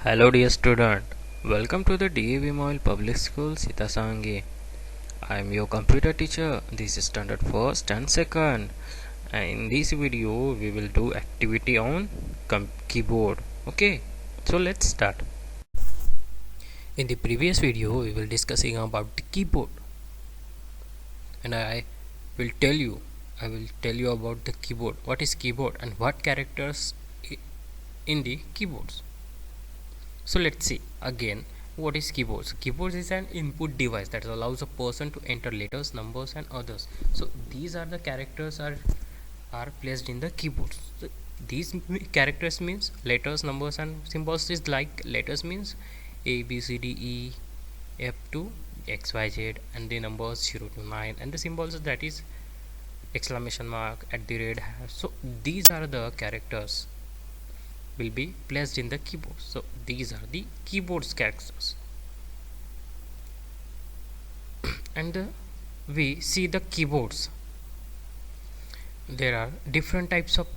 Hello dear student, welcome to the DAV Moil Public School Sitasangi. I am your computer teacher. This is standard first and second. And in this video we will do activity on keyboard. Okay, so let's start. In the previous video we will discussing about the keyboard, and will tell you I will tell you about the keyboard. What is keyboard and what characters in the keyboards. So let's see again what is keyboards. Keyboards is an input device that allows a person to enter letters, numbers and others. So these are the characters are placed in the keyboards. So these characters means letters, numbers and symbols is like letters means A, B, C, D, E, F to X, Y, Z, and the numbers 0 to 9, and the symbols that is exclamation mark, at the rate. So these are the characters will be placed in the keyboard. So these are the keyboard's characters. And we see the keyboards. There are different types of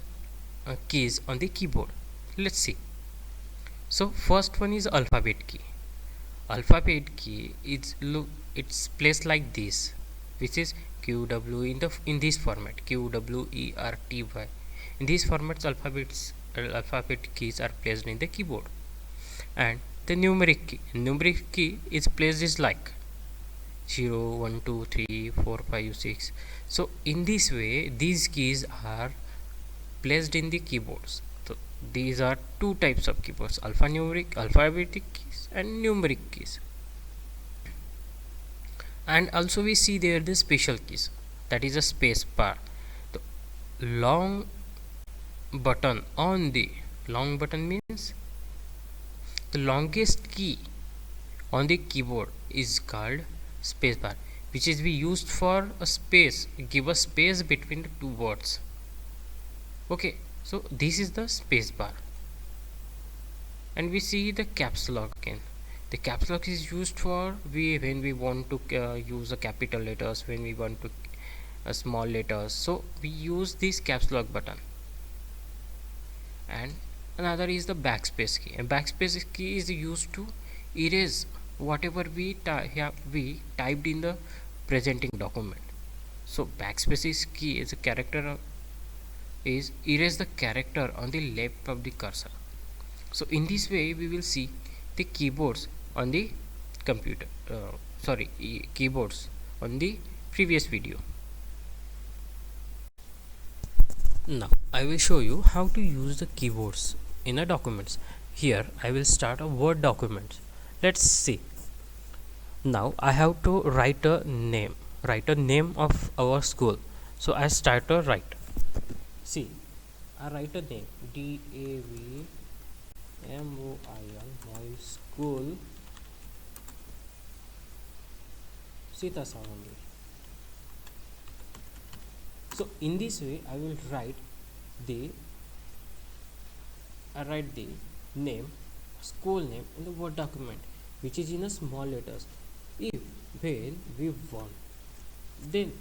keys on the keyboard. Let's see. So first one is alphabet key. Alphabet key it's placed like this, which is QW in this format, QWERTY. In these formats alphabet keys are placed in the keyboard. And the numeric key is placed is like 0 1 2 3 4 5 6. So in this way these keys are placed in the keyboards. So these are two types of keyboards: alphabetic keys and numeric keys. And also we see there the special keys, that is a space bar. The long button means the longest key on the keyboard is called spacebar, which is we used for a space, give a space between the two words. Okay, so this is the spacebar. And we see the caps lock again. The caps lock is used for when we want to use the capital letters, when we want to small letters. So we use this caps lock button. And another is the backspace key. And backspace key is used to erase whatever we typed in the presenting document. So backspace key is a character is erase the character on the left of the cursor. So in this way we will see the keyboards on the computer keyboards on the previous video. Now I will show you how to use the keyboards in a documents. Here I will start a Word document. Let's see. Now I have to write a name of our school. So I start to write. See, I write a name, DAVMOIL, my school Sitasangi. So in this way I will write the name, school name in the Word document, which is in a small letters. If when we want, then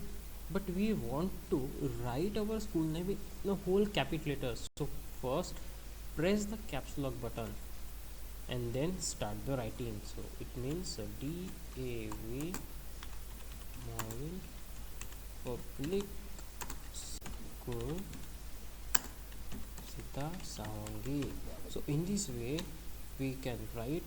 but we want to write our school name in the whole capital letters. So first press the caps lock button and then start the writing. So it means DAV Moil Public School Sitasangi. So in this way we can write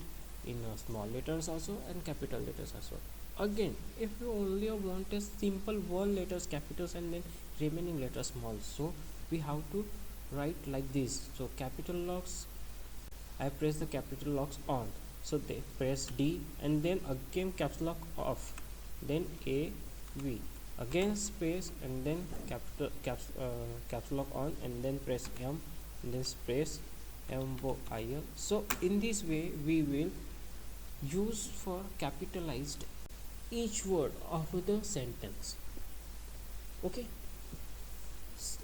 in small letters also and capital letters also. Again, if you only want a simple one letters capitals and then remaining letters small, so we have to write like this. So capital locks, I press the capital locks on, so they press D and then again caps lock off, then A V, again space and then caps lock on and then press M and then press MOIL. So in this way we will use for capitalized each word of the sentence. Okay,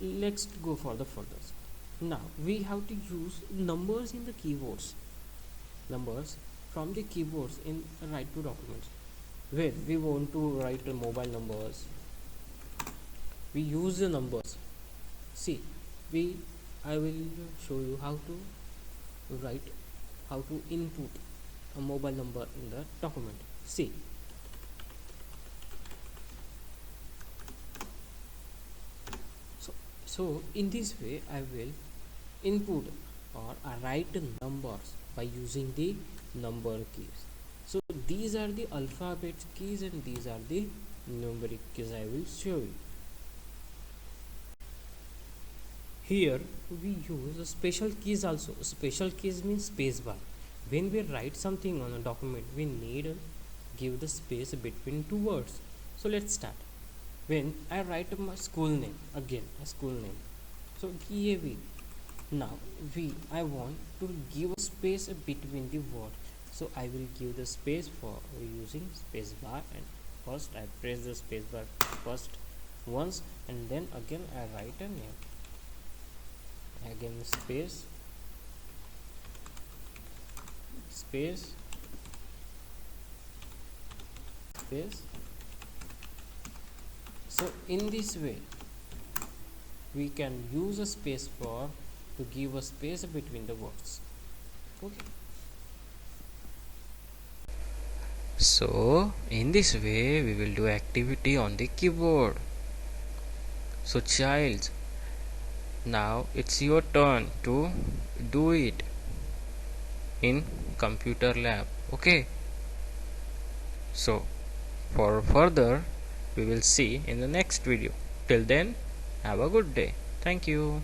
let's go for the further. Now we have to use numbers in the keyboards, numbers from the keyboards in write to documents. When we want to write mobile numbers, we use the numbers. See, I will show you how to write how to input a mobile number in the document. See, so in this way I will input or I write numbers by using the number keys. So these are the alphabet keys and these are the numeric keys I will show you. Here we use special keys also. Special keys means spacebar. When we write something on a document, we need to give the space between two words. So let's start. When I write my school name, again a school name, so DAV. Now I want to give a space between the words, so I will give the space for using spacebar, and first I press the spacebar first once, and then again I write a name, again space, space, space. So in this way we can use a space bar to give a space between the words. Okay. So in this way we will do activity on the keyboard. So child, now it's your turn to do it in computer lab. Okay, so for further we will see in the next video. Till then, have a good day. Thank you.